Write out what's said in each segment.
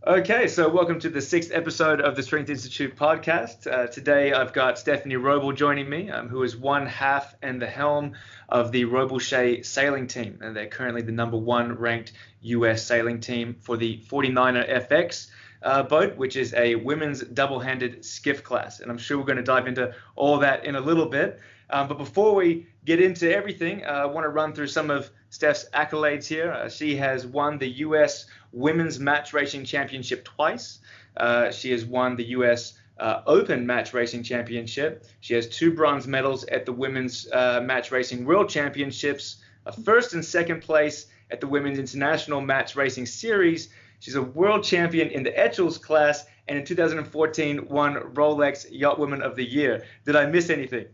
Okay, so welcome to the sixth episode of the Strength Institute podcast. Today I've got Stephanie Roble joining me, who is one half and the helm of the Roble sailing team. And they're currently the number one ranked US sailing team for the 49er FX boat, which is a women's double-handed skiff class. And I'm sure we're going to dive into all that in a little bit. But before we get into everything, I want to run through some of Steph's accolades here. She has won the US Women's Match Racing Championship twice. She has won the US Open Match Racing Championship. She has 2 bronze medals at the Women's Match Racing World Championships, a first and second place at the Women's International Match Racing Series. She's a world champion in the Etchells class, and in 2014 won Rolex Yachtswoman of the Year. Did I miss anything?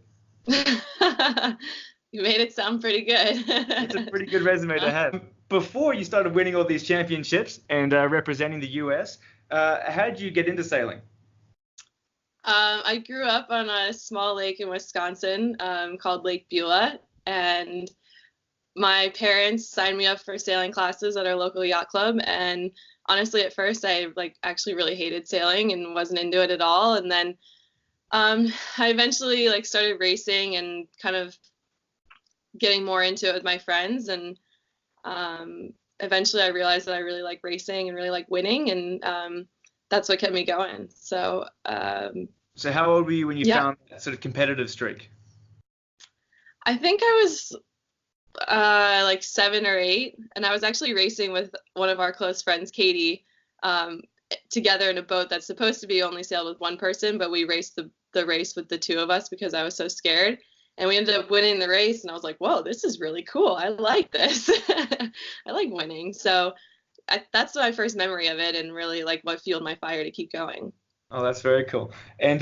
You made it sound pretty good. It's a pretty good resume to have. Before you started winning all these championships and representing the US, how did you get into sailing? I grew up on a small lake in Wisconsin called Lake Beulah, and my parents signed me up for sailing classes at our local yacht club. And honestly, at first, I actually really hated sailing and wasn't into it at all. And then I eventually started racing and kind of getting more into it with my friends, and eventually I realized that I really like racing and really like winning, and that's what kept me going. So how old were you when you found that sort of competitive streak? I think I was 7 or 8, and I was actually racing with one of our close friends, Katie, together in a boat that's supposed to be only sailed with one person, but we raced the race with the 2 of us because I was so scared. And we ended up winning the race, and I was like, whoa, this is really cool. I like this. I like winning. So that's my first memory of it, and really what fueled my fire to keep going. Oh, that's very cool. And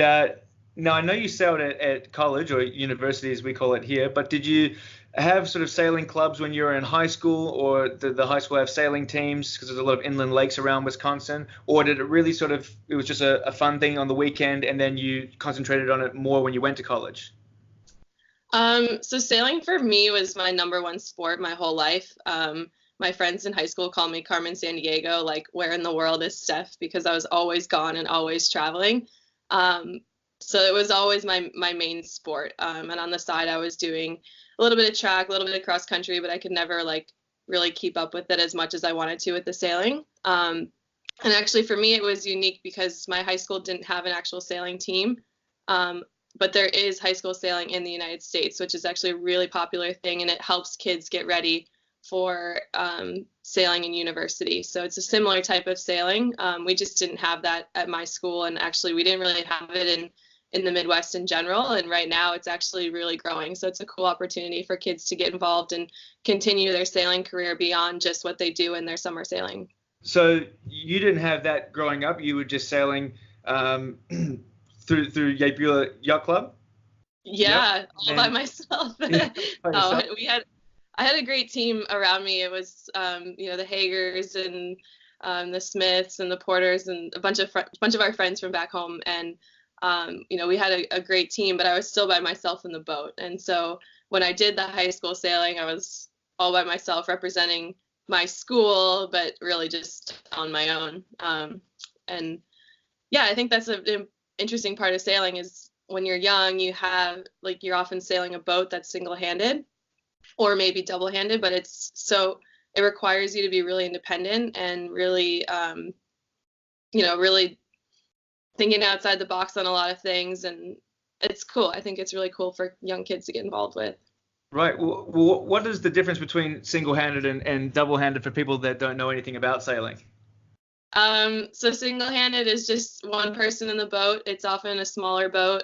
now I know you sailed at college, or university as we call it here, but did you have sort of sailing clubs when you were in high school, or did the high school have sailing teams because there's a lot of inland lakes around Wisconsin, or did it really it was just a fun thing on the weekend and then you concentrated on it more when you went to college? So sailing for me was my number one sport my whole life. My friends in high school call me Carmen Sandiego, where in the world is Steph, because I was always gone and always traveling. So it was always my main sport. And on the side, I was doing a little bit of track, a little bit of cross country, but I could never really keep up with it as much as I wanted to with the sailing. And actually for me, it was unique because my high school didn't have an actual sailing team. But there is high school sailing in the United States, which is actually a really popular thing, and it helps kids get ready for sailing in university. So it's a similar type of sailing. We just didn't have that at my school, and actually we didn't really have it in the Midwest in general, and right now it's actually really growing. So it's a cool opportunity for kids to get involved and continue their sailing career beyond just what they do in their summer sailing. So you didn't have that growing up? You were just sailing through Lake Beulah Yacht Club? Yeah, yep. all by myself. I had a great team around me. It was the Hagers and the Smiths and the Porters and a bunch of our friends from back home, and we had a great team, but I was still by myself in the boat. And so when I did the high school sailing, I was all by myself representing my school, but really just on my own. And yeah, I think that's an interesting part of sailing is when you're young, you have you're often sailing a boat that's single-handed or maybe double-handed, but it requires you to be really independent and really really thinking outside the box on a lot of things, and it's cool. I think it's really cool for young kids to get involved with. Right. Well, what is the difference between single-handed and double-handed for people that don't know anything about sailing? So single-handed is just one person in the boat. It's often a smaller boat.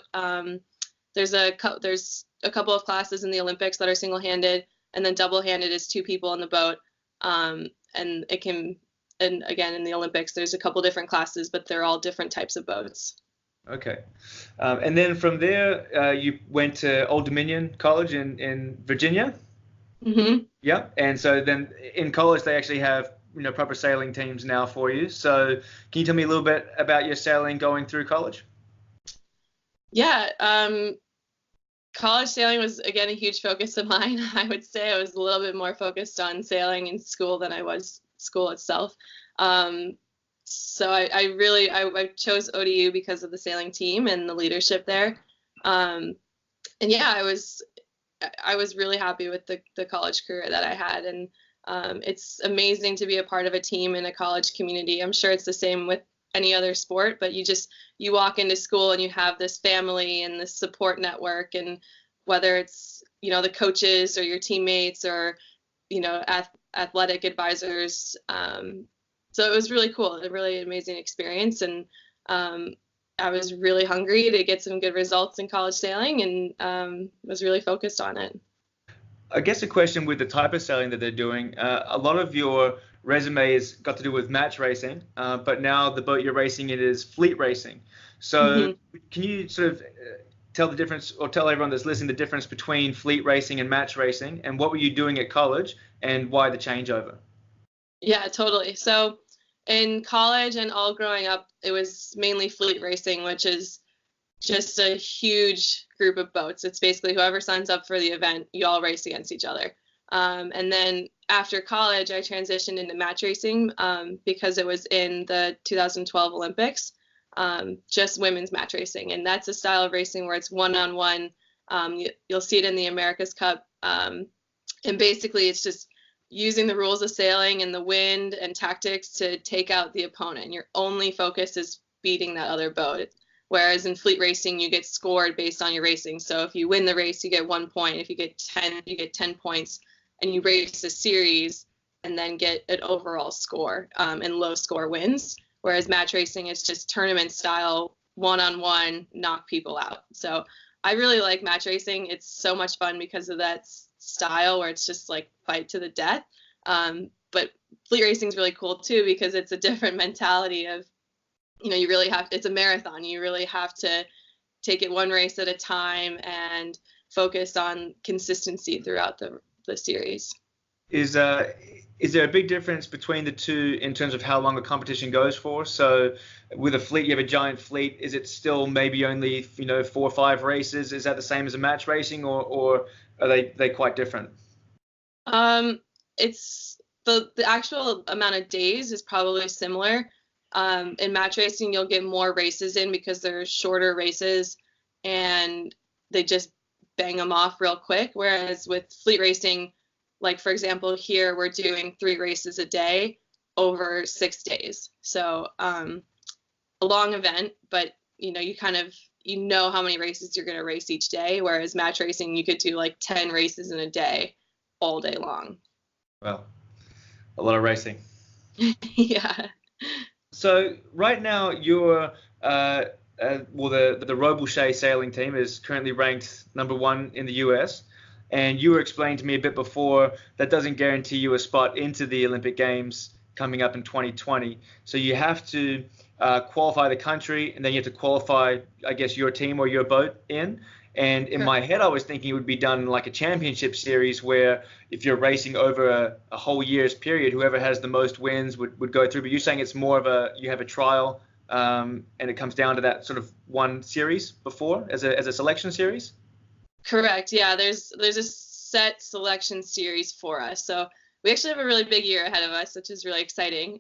There's a couple of classes in the Olympics that are single-handed, and then double-handed is 2 people in the boat. And again, in the Olympics, there's a couple different classes, but they're all different types of boats. Okay. And then from there, you went to Old Dominion College in Virginia? Mm-hmm. Yeah. And so then in college, they actually have proper sailing teams now for you. So can you tell me a little bit about your sailing going through college? Yeah, college sailing was, again, a huge focus of mine. I would say I was a little bit more focused on sailing in school than I was school itself. So I chose ODU because of the sailing team and the leadership there. And yeah, I was really happy with the college career that I had. And it's amazing to be a part of a team in a college community. I'm sure it's the same with any other sport, but you walk into school and you have this family and this support network, and whether it's, the coaches or your teammates or, athletic advisors. So it was really cool, a really amazing experience. And I was really hungry to get some good results in college sailing, and was really focused on it. I guess a question with the type of sailing that they're doing, a lot of your resume has got to do with match racing, but now the boat you're racing in is fleet racing. So can you sort of tell the difference, or tell everyone that's listening, the difference between fleet racing and match racing, and what were you doing at college and why the changeover? Yeah, totally. So in college and all growing up, it was mainly fleet racing, which is just a huge group of boats. It's basically whoever signs up for the event, you all race against each other. And then after college, I transitioned into match racing because it was in the 2012 Olympics, just women's match racing. And that's a style of racing where it's one-on-one. You'll see it in the America's Cup. And basically, it's just using the rules of sailing and the wind and tactics to take out the opponent. Your only focus is beating that other boat. Whereas in fleet racing, you get scored based on your racing. So if you win the race, you get 1 point. If you get 10, you get 10 points. And you race a series and then get an overall score, and low score wins. Whereas match racing is just tournament style, one-on-one, knock people out. So I really like match racing. It's so much fun because of that style where it's just like fight to the death. But fleet racing is really cool too because it's a different mentality of, you really have, it's a marathon. You really have to take it one race at a time and focus on consistency throughout the series. Is there a big difference between the two in terms of how long a competition goes for? So with a fleet, you have a giant fleet. Is it still maybe only 4 or 5 races? Is that the same as a match racing, or are they quite different? It's the actual amount of days is probably similar. In match racing, you'll get more races in because they're shorter races and they just bang them off real quick. Whereas with fleet racing, like for example, here we're doing 3 races a day over 6 days. So a long event, but you kind of, how many races you're going to race each day. Whereas match racing, you could do like 10 races in a day all day long. Well, a lot of racing. Yeah. So right now you're the Rolex sailing team is currently ranked number 1 in the US, and you were explaining to me a bit before that doesn't guarantee you a spot into the Olympic Games coming up in 2020. So you have to qualify the country, and then you have to qualify, I guess, your team or your boat in. And in my head, I was thinking it would be done like a championship series where if you're racing over a whole year's period, whoever has the most wins would go through. But you're saying it's more of you have a trial, and it comes down to that sort of one series before as a selection series? Correct. Yeah, there's a set selection series for us. So we actually have a really big year ahead of us, which is really exciting.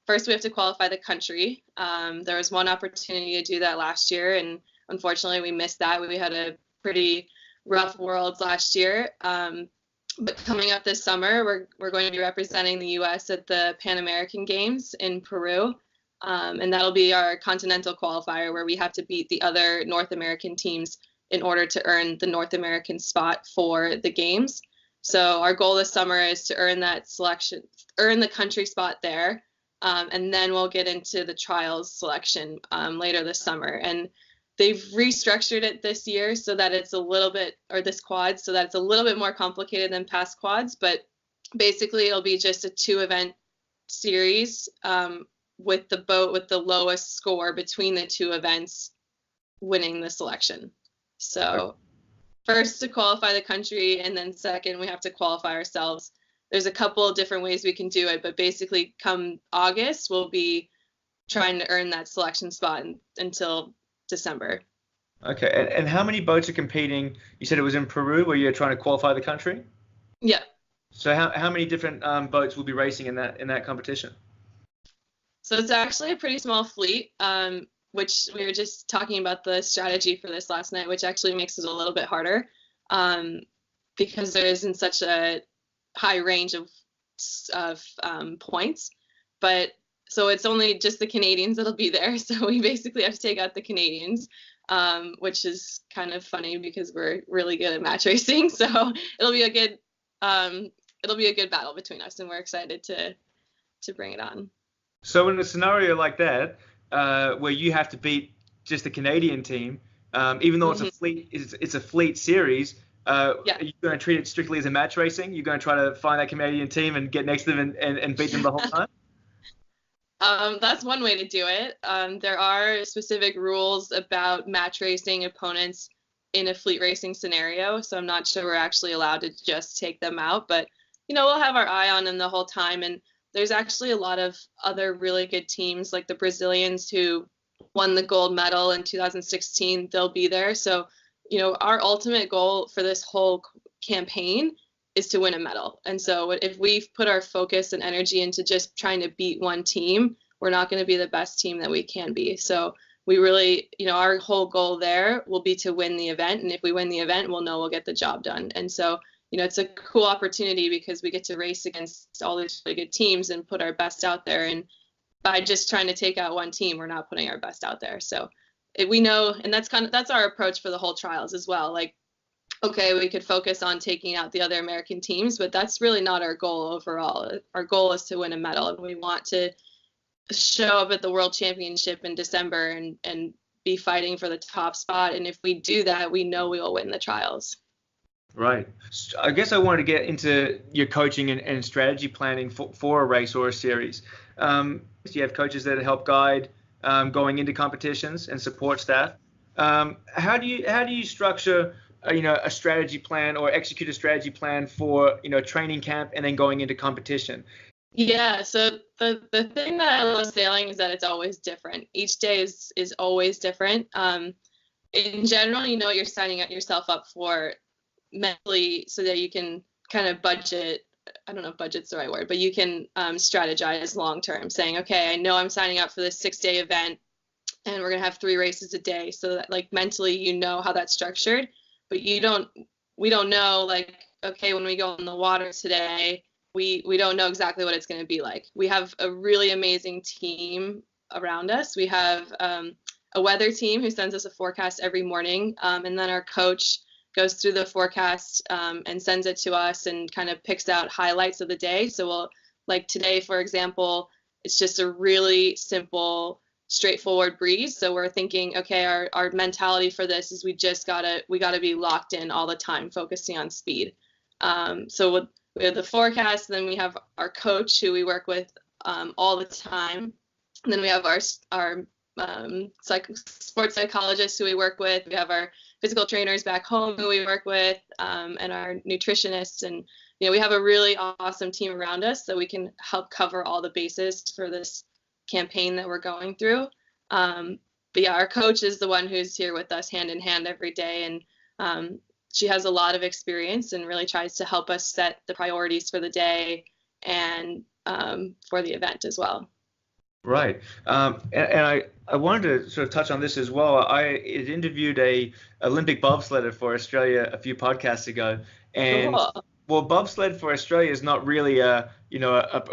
First, we have to qualify the country. There was one opportunity to do that last year, and unfortunately, we missed that. We had a pretty rough Worlds last year. But coming up this summer, we're going to be representing the U.S. at the Pan American Games in Peru. And that'll be our continental qualifier where we have to beat the other North American teams in order to earn the North American spot for the games. So our goal this summer is to earn that selection, earn the country spot there. And then we'll get into the trials selection later this summer. And they've restructured it this year so that it's a little bit, or this quad, so that it's a little bit more complicated than past quads. But basically, it'll be just a 2-event series with the boat with the lowest score between the 2 events winning the selection. So first to qualify the country, and then second, we have to qualify ourselves. There's a couple of different ways we can do it, but basically come August, we'll be trying to earn that selection spot until December. Okay, and how many boats are competing? You said it was in Peru where you're trying to qualify the country? Yeah. So how many different boats will be racing in that competition? So it's actually a pretty small fleet, which we were just talking about the strategy for this last night, which actually makes it a little bit harder because there isn't such a high range of points. But so it's only just the Canadians that'll be there. So we basically have to take out the Canadians, which is kind of funny because we're really good at match racing. So it'll be a good battle between us, and we're excited to bring it on. So in a scenario like that, where you have to beat just the Canadian team, even though it's a fleet series, are you going to treat it strictly as a match racing? You're going to try to find that Canadian team and get next to them and beat them the whole time? That's one way to do it. There are specific rules about match racing opponents in a fleet racing scenario, so I'm not sure we're actually allowed to just take them out, but we'll have our eye on them the whole time. And there's actually a lot of other really good teams, like the Brazilians who won the gold medal in 2016. They'll be there. So, our ultimate goal for this whole campaign is to win a medal. And so if we put our focus and energy into just trying to beat one team, we're not going to be the best team that we can be. So we really, our whole goal there will be to win the event. And if we win the event, we'll know we'll get the job done. And so, it's a cool opportunity because we get to race against all these really good teams and put our best out there. And by just trying to take out one team, we're not putting our best out there. So we know, and that's our approach for the whole trials as well. Like, okay, we could focus on taking out the other American teams, but that's really not our goal overall. Our goal is to win a medal, and we want to show up at the World Championship in December and be fighting for the top spot. And if we do that, we know we will win the trials. Right. I guess I wanted to get into your coaching and strategy planning for a race or a series. You have coaches that help guide going into competitions and support staff. How do you structure a strategy plan or execute a strategy plan for training camp and then going into competition? Yeah, so the thing that I love sailing is that it's always different. Each day is always different. In general, what you're signing yourself up for mentally, so that you can kind of budget. I don't know if budget's the right word, but you can strategize long term, saying, okay, I know I'm signing up for this 6-day event and we're going to have 3 races a day. So that, like, mentally, how that's structured, but we don't know, like, okay, when we go in the water today, we don't know exactly what it's going to be like. We have a really amazing team around us. We have a weather team who sends us a forecast every morning. And then our coach goes through the forecast and sends it to us and kind of picks out highlights of the day. So we'll, like today, for example, it's just a really simple, straightforward breeze. So we're thinking, okay, our mentality for this is we gotta be locked in all the time, focusing on speed. So we have the forecast, then we have our coach who we work with all the time. And then we have our sports psychologists who we work with. We have our physical trainers back home who we work with, and our nutritionists. And, we have a really awesome team around us that we can help cover all the bases for this campaign that we're going through. But yeah, our coach is the one who's here with us hand in hand every day. And she has a lot of experience and really tries to help us set the priorities for the day and for the event as well. Right. And I wanted to sort of touch on this as well. I interviewed a Olympic bobsledder for Australia a few podcasts ago. And cool. Well, bobsled for Australia is not really a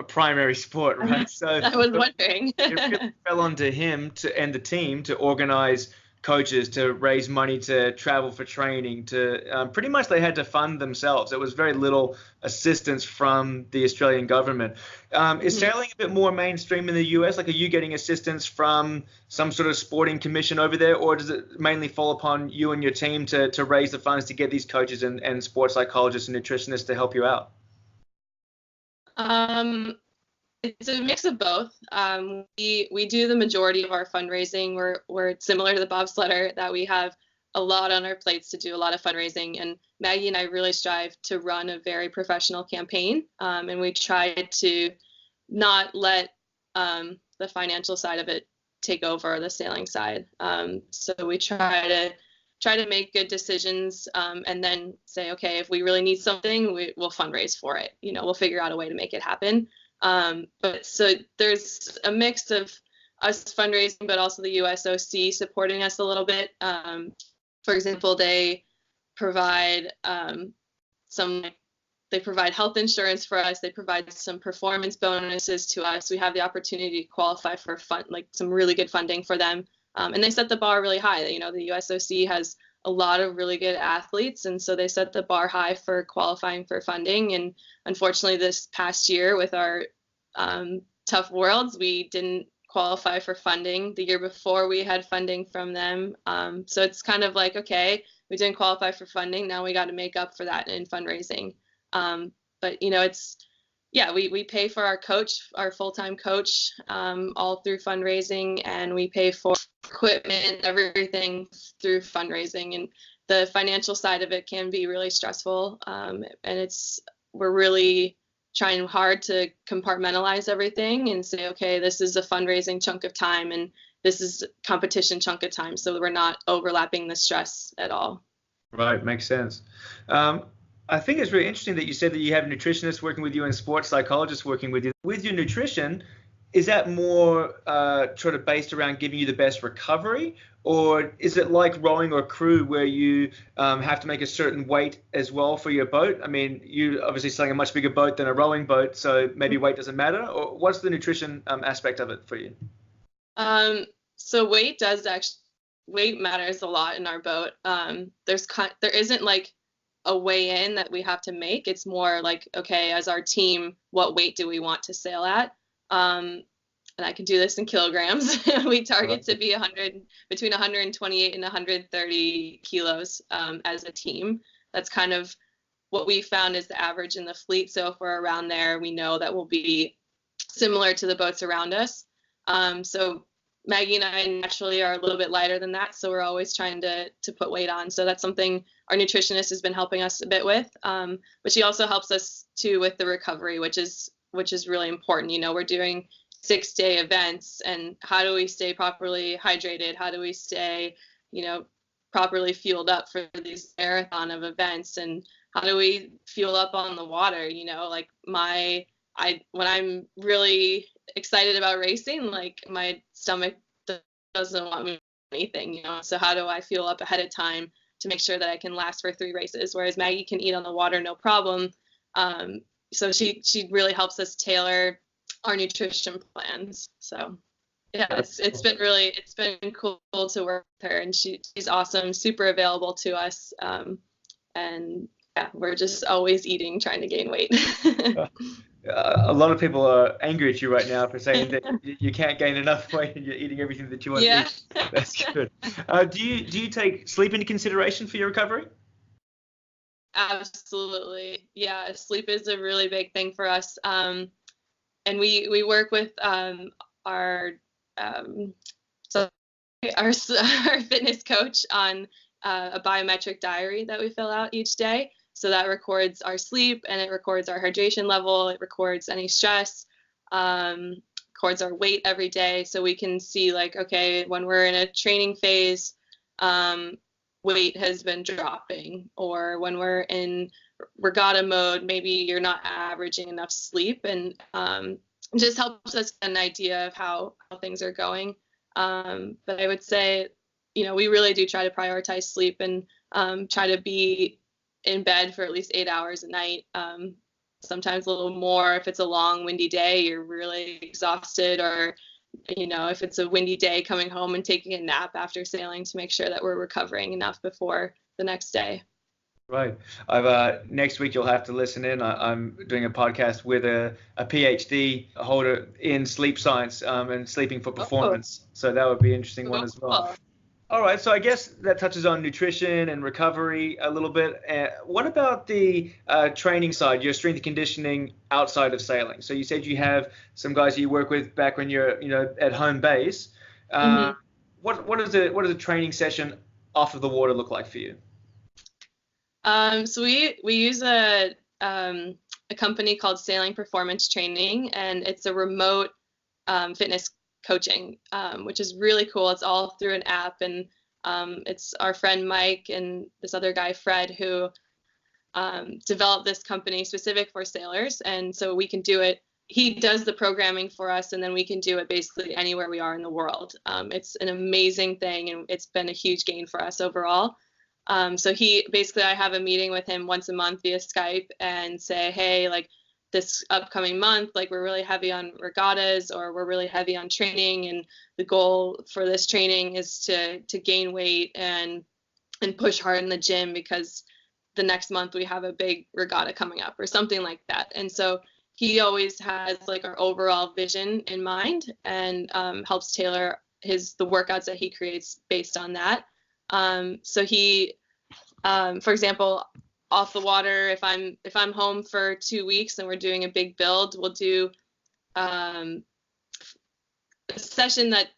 primary sport, right? So I was wondering. It really fell onto him and the team to organize coaches, to raise money, to travel for training, to pretty much they had to fund themselves. There was very little assistance from the Australian government. Is sailing a bit more mainstream in the US? Like, are you getting assistance from some sort of sporting commission over there, or does it mainly fall upon you and your team to raise the funds to get these coaches and sports psychologists and nutritionists to help you out? It's a mix of both. We do the majority of our fundraising. We're similar to the bobsledder, that we have a lot on our plates to do a lot of fundraising. And Maggie and I really strive to run a very professional campaign. And we try to not let the financial side of it take over the sailing side. So we try to make good decisions and then say, okay, if we really need something, we'll fundraise for it. We'll figure out a way to make it happen. But so there's a mix of us fundraising, but also the USOC supporting us a little bit. For example, they provide they provide health insurance for us. They provide some performance bonuses to us. We have the opportunity to qualify for some really good funding for them. And they set the bar really high. You know, the USOC has a lot of really good athletes, and so they set the bar high for qualifying for funding. And unfortunately, this past year with our tough worlds, we didn't qualify for funding. The year before, we had funding from them. So it's kind of like, okay, we didn't qualify for funding. Now we got to make up for that in fundraising. But you know, we pay for our coach, our full-time coach, all through fundraising, and we pay for equipment, everything through fundraising. And the financial side of it can be really stressful. And we're really trying hard to compartmentalize everything and say, okay, this is a fundraising chunk of time and this is competition chunk of time. So we're not overlapping the stress at all. Right. Makes sense. I think it's really interesting that you said that you have nutritionists working with you and sports psychologists working with you. With your nutrition, is that more sort of based around giving you the best recovery, or is it like rowing or crew where you have to make a certain weight as well for your boat? I mean, you obviously selling a much bigger boat than a rowing boat, so maybe weight doesn't matter. Or what's the nutrition aspect of it for you? So weight matters a lot in our boat. There isn't like a weigh in that we have to make. It's more like, okay, as our team, what weight do we want to sail at? And I can do this in kilograms. We target to be between 128 and 130 kilos as a team. That's kind of what we found is the average in the fleet. So if we're around there, we know that we'll be similar to the boats around us. So Maggie and I naturally are a little bit lighter than that, so we're always trying to put weight on. So that's something our nutritionist has been helping us a bit with. But she also helps us too with the recovery, which is really important. You know, we're doing 6-day events, and how do we stay properly hydrated? How do we stay, you know, properly fueled up for these marathon of events? And how do we fuel up on the water? You know, like when I'm really excited about racing, like my stomach doesn't want me anything, you know. So how do I fuel up ahead of time to make sure that I can last for 3 races? Whereas Maggie can eat on the water, no problem. So she really helps us tailor our nutrition plans. So yeah, it's been cool to work with her, and she's awesome, super available to us. And yeah, we're just always eating, trying to gain weight. A lot of people are angry at you right now for saying that you can't gain enough weight and you're eating everything that you want to eat. That's good. Do you take sleep into consideration for your recovery? Absolutely. Yeah, sleep is a really big thing for us. And we work with our fitness coach on a biometric diary that we fill out each day. So that records our sleep, and it records our hydration level. It records any stress, records our weight every day. So we can see, like, okay, when we're in a training phase, weight has been dropping, or when we're in regatta mode, maybe you're not averaging enough sleep, and it just helps us get an idea of how things are going. But I would say, you know, we really do try to prioritize sleep and try to be in bed for at least 8 hours a night, sometimes a little more. If it's a long, windy day, you're really exhausted, or, you know, if it's a windy day, coming home and taking a nap after sailing to make sure that we're recovering enough before the next day. Right. Next week you'll have to listen in. I'm doing a podcast with a PhD holder in sleep science and sleeping for performance. So that would be an interesting one as well. All right, so I guess that touches on nutrition and recovery a little bit. What about the training side, your strength and conditioning outside of sailing? So you said you have some guys you work with back when you're, you know, at home base. What does a training session off of the water look like for you? So we use a company called Sailing Performance Training, and it's a remote fitness coaching, which is really cool. It's all through an app, and it's our friend Mike and this other guy Fred who developed this company specific for sailors, and so we can do it he does the programming for us, and then we can do it basically anywhere we are in the world. It's an amazing thing, and it's been a huge gain for us overall. So I have a meeting with him once a month via Skype and say, hey, like this upcoming month, like we're really heavy on regattas, or we're really heavy on training, and the goal for this training is to gain weight and push hard in the gym because the next month we have a big regatta coming up or something like that. And so he always has like our overall vision in mind, and helps tailor the workouts that he creates based on that. So he, for example, off the water, if I'm home for 2 weeks and we're doing a big build, we'll do a session that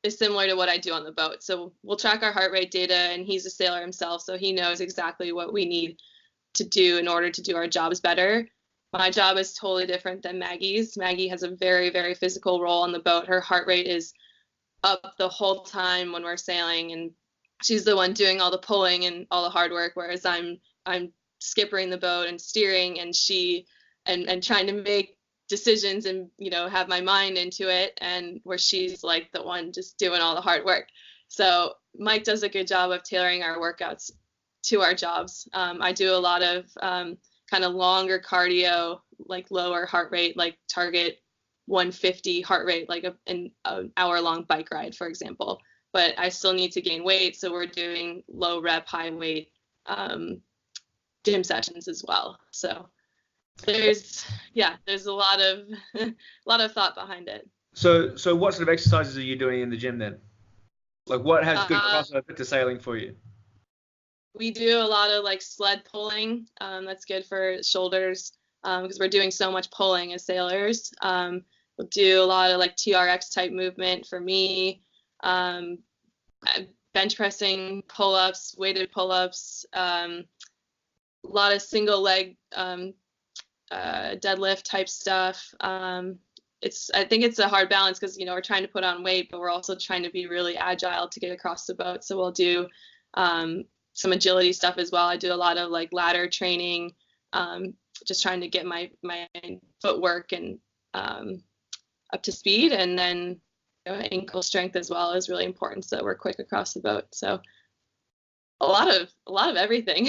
is similar to what I do on the boat. So we'll track our heart rate data, and he's a sailor himself, so he knows exactly what we need to do in order to do our jobs better. My job is totally different than Maggie's. Maggie has a very, very physical role on the boat. Her heart rate is up the whole time when we're sailing, and she's the one doing all the pulling and all the hard work, whereas I'm skippering the boat and steering, and and trying to make decisions and, you know, have my mind into it, and where she's like the one just doing all the hard work. So Mike does a good job of tailoring our workouts to our jobs. I do a lot of kind of longer cardio, like lower heart rate, like target 150 heart rate, like an hour-long bike ride, for example. But I still need to gain weight, so we're doing low rep, high weight gym sessions as well. So there's a lot of thought behind it. So what sort of exercises are you doing in the gym then? Like what has good crossover to sailing for you? We do a lot of like sled pulling. That's good for shoulders because we're doing so much pulling as sailors. We'll do a lot of like TRX type movement for me. Bench pressing, pull-ups, weighted pull-ups, a lot of single leg deadlift type stuff. I think it's a hard balance because, you know, we're trying to put on weight, but we're also trying to be really agile to get across the boat. So we'll do some agility stuff as well. I do a lot of like ladder training, just trying to get my footwork and up to speed, and then, you know, ankle strength as well is really important so that we're quick across the boat. So a lot of everything.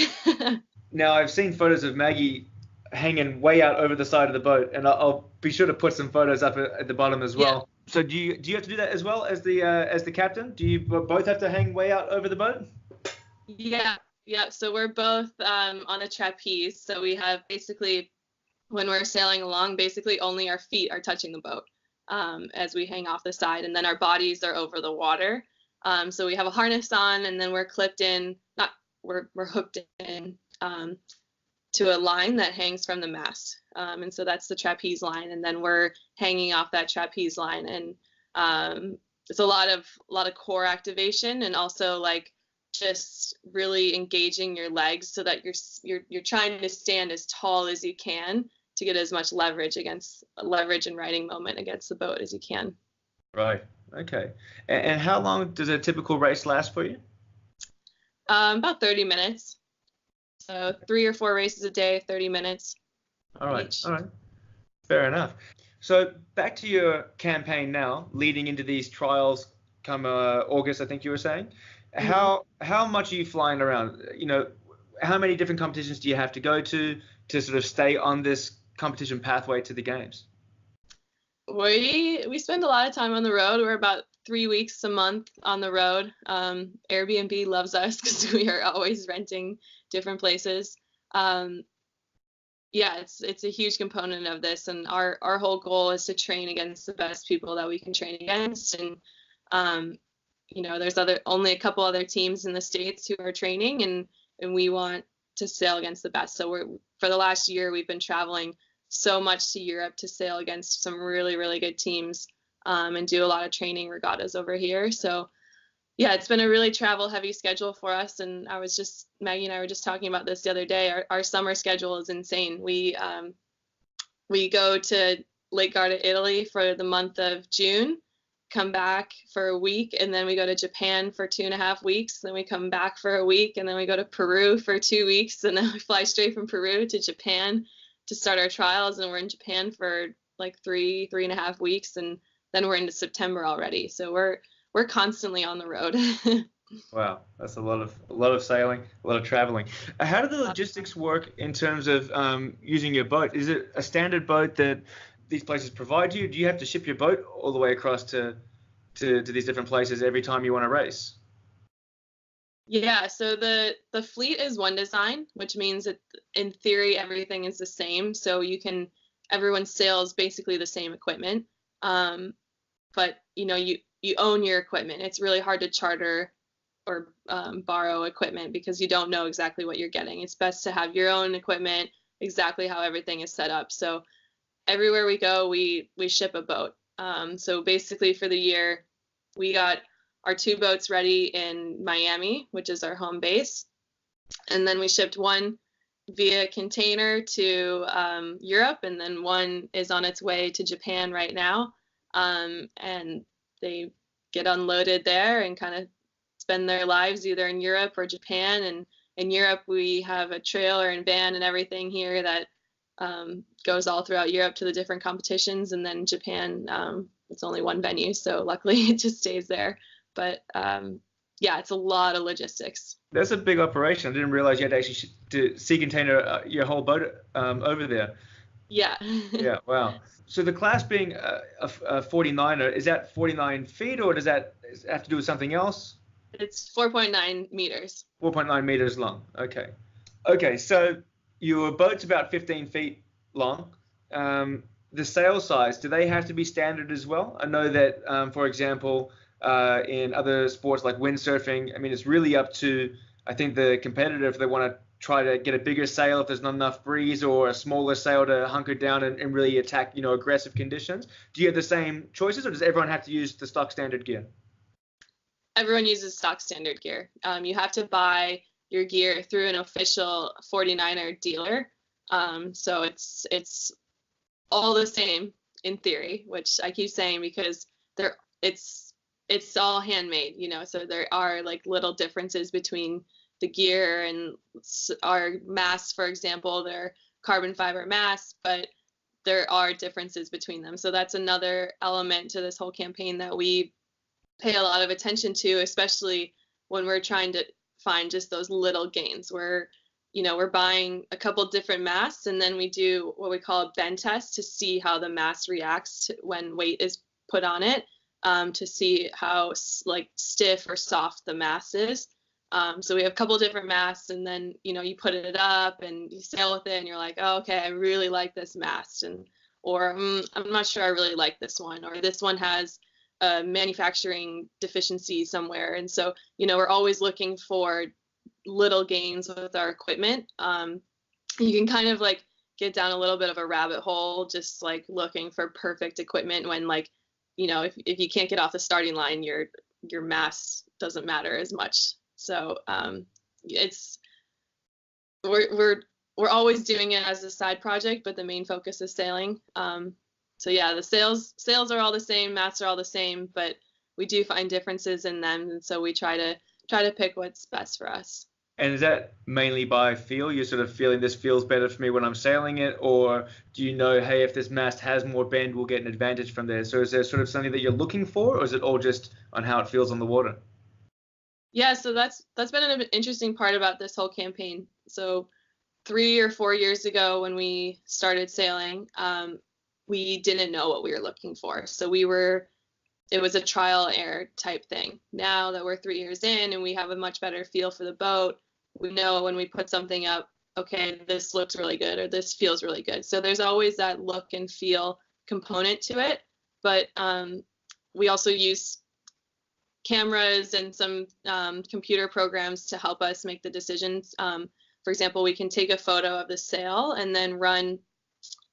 Now I've seen photos of Maggie hanging way out over the side of the boat, and I'll be sure to put some photos up at the bottom as well. Yeah. So do you have to do that as well as the captain? Do you both have to hang way out over the boat? Yeah. So we're both on a trapeze. So we have basically, when we're sailing along, basically only our feet are touching the boat as we hang off the side, and then our bodies are over the water. So we have a harness on, and then we're clipped in, we're hooked in to a line that hangs from the mast. And so that's the trapeze line, and then we're hanging off that trapeze line, and it's a lot of core activation, and also like just really engaging your legs so that you're trying to stand as tall as you can to get as much leverage and riding moment against the boat as you can. Right. Okay. And how long does a typical race last for you? About 30 minutes. So 3 or 4 races a day, 30 minutes. All right. Each. All right. Fair enough. So back to your campaign now, leading into these trials come August, I think you were saying. Mm-hmm. How much are you flying around? You know, how many different competitions do you have to go to sort of stay on this competition pathway to the games? We spend a lot of time on the road. We're about 3 weeks a month on the road. Airbnb loves us because we are always renting different places. It's a huge component of this, and our whole goal is to train against the best people that we can train against. And you know, there's only a couple other teams in the States who are training, and we want to sail against the best. So for the last year, we've been traveling so much to Europe to sail against some really, really good teams, and do a lot of training regattas over here. So yeah, it's been a really travel heavy schedule for us. And Maggie and I were just talking about this the other day. Our summer schedule is insane. We go to Lake Garda, Italy for the month of June, come back for a week, and then we go to Japan for 2.5 weeks, then we come back for a week, and then we go to Peru for 2 weeks, and then we fly straight from Peru to Japan to start our trials, and we're in Japan for like 3.5 weeks, and then we're into September already. So we're constantly on the road. Wow, that's a lot of sailing, a lot of traveling. How do the logistics work in terms of using your boat? Is it a standard boat that these places provide you? Do you have to ship your boat all the way across to these different places every time you want to race? Yeah, so the fleet is one design, which means that in theory everything is the same. So everyone sails basically the same equipment. But you own your equipment. It's really hard to charter or borrow equipment because you don't know exactly what you're getting. It's best to have your own equipment, exactly how everything is set up. So everywhere we go, we ship a boat. So basically for the year, we got our 2 boats ready in Miami, which is our home base. And then we shipped one via container to Europe, and then one is on its way to Japan right now. And they get unloaded there and kind of spend their lives either in Europe or Japan. And in Europe, we have a trailer and van and everything here that goes all throughout Europe to the different competitions. And then Japan, it's only one venue, so luckily it just stays there. But yeah, it's a lot of logistics. That's a big operation. I didn't realize you had to actually to sea container your whole boat over there. Yeah. Yeah, wow. So the class being a 49er, is that 49 feet, or does that have to do with something else? It's 4.9 meters. 4.9 meters long. Okay. Okay, so your boat's about 15 feet long. The sail size, do they have to be standard as well? I know that, for example, in other sports like windsurfing, I mean, it's really up to, I think, the competitor if they want to try to get a bigger sail if there's not enough breeze, or a smaller sail to hunker down and really attack, aggressive conditions. Do you have the same choices, or does everyone have to use the stock standard gear? Everyone uses stock standard gear. You have to buy your gear through an official 49er dealer. So it's all the same in theory, which I keep saying because it's all handmade, so there are like little differences between the gear and our masks, for example. They're carbon fiber masks, but there are differences between them. So that's another element to this whole campaign that we pay a lot of attention to, especially when we're trying to find just those little gains. We're buying a couple different masks, and then we do what we call a bend test to see how the mast reacts when weight is put on it, to see how like stiff or soft the mast is. So we have a couple different masts, and then you put it up and you sail with it, and you're like, oh, okay, I really like this mast, or I'm not sure I really like this one, or this one has a manufacturing deficiency somewhere. And so we're always looking for little gains with our equipment. You can kind of like get down a little bit of a rabbit hole just like looking for perfect equipment when, like, if you can't get off the starting line, your mass doesn't matter as much. So we're always doing it as a side project, but the main focus is sailing. So yeah, the sails are all the same, mats are all the same, but we do find differences in them, and so we try to pick what's best for us. And is that mainly by feel? You're sort of feeling this feels better for me when I'm sailing it, or do you know, hey, if this mast has more bend, we'll get an advantage from there? So is there sort of something that you're looking for, or is it all just on how it feels on the water? Yeah, so that's been an interesting part about this whole campaign. So 3 or 4 years ago when we started sailing, we didn't know what we were looking for. So it was a trial and error type thing. Now that we're 3 years in and we have a much better feel for the boat, we know when we put something up, okay, this looks really good or this feels really good. So there's always that look and feel component to it. But we also use cameras and some computer programs to help us make the decisions. For example, we can take a photo of the sail and then run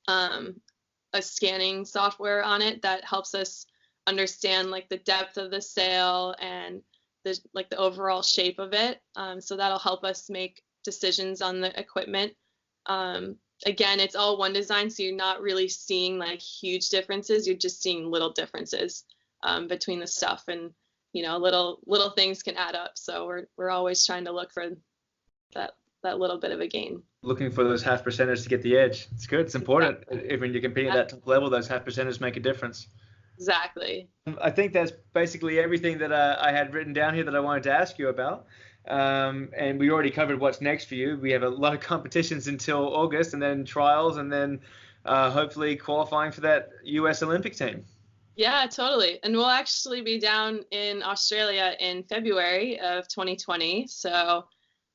a scanning software on it that helps us understand like the depth of the sail and the overall shape of it. So that'll help us make decisions on the equipment. Again, it's all one design, so you're not really seeing like huge differences. You're just seeing little differences between the stuff, and little things can add up. So we're always trying to look for that little bit of a gain. looking for those half percenters to get the edge. It's good. It's important. If when you're competing at that top level, those half percenters make a difference. Exactly. I think that's basically everything that I had written down here that I wanted to ask you about. And we already covered what's next for you. We have a lot of competitions until August, and then trials, and then hopefully qualifying for that US Olympic team. Yeah, totally. And we'll actually be down in Australia in February of 2020. So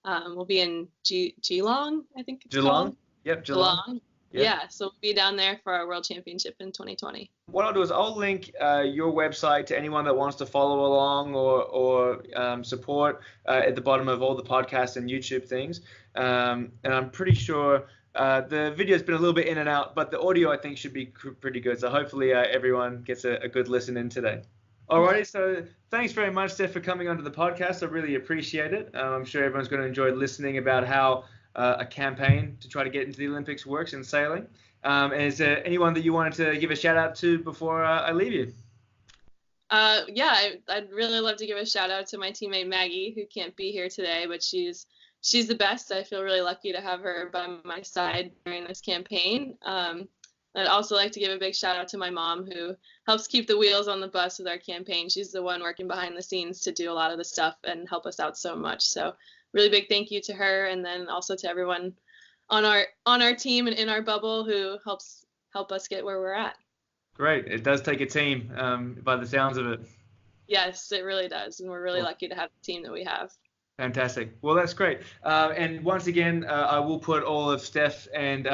we'll be in Geelong, I think it's called. Yep, Geelong. Yep. Yeah, so we'll be down there for our World Championship in 2020. What I'll do is I'll link your website to anyone that wants to follow along or support at the bottom of all the podcasts and YouTube things. And I'm pretty sure the video's been a little bit in and out, but the audio I think should be pretty good. So hopefully everyone gets a good listen in today. Alrighty, so thanks very much, Steph, for coming onto the podcast. I really appreciate it. I'm sure everyone's going to enjoy listening about how a campaign to try to get into the Olympics works in sailing. And is there anyone that you wanted to give a shout out to before I leave you? I'd really love to give a shout out to my teammate Maggie, who can't be here today, but she's the best. I feel really lucky to have her by my side during this campaign. I'd also like to give a big shout out to my mom, who helps keep the wheels on the bus with our campaign. She's the one working behind the scenes to do a lot of the stuff and help us out so much. So really big thank you to her, and then also to everyone on our team and in our bubble who help us get where we're at. Great. It does take a team, by the sounds of it. Yes, it really does, and we're really lucky to have the team that we have. Fantastic. Well, that's great. And once again, I will put all of Steph and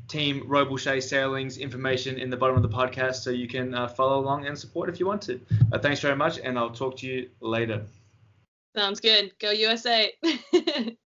Team Rolex Sailing's information in the bottom of the podcast, so you can follow along and support if you want to. Thanks very much, and I'll talk to you later. Sounds good. Go USA.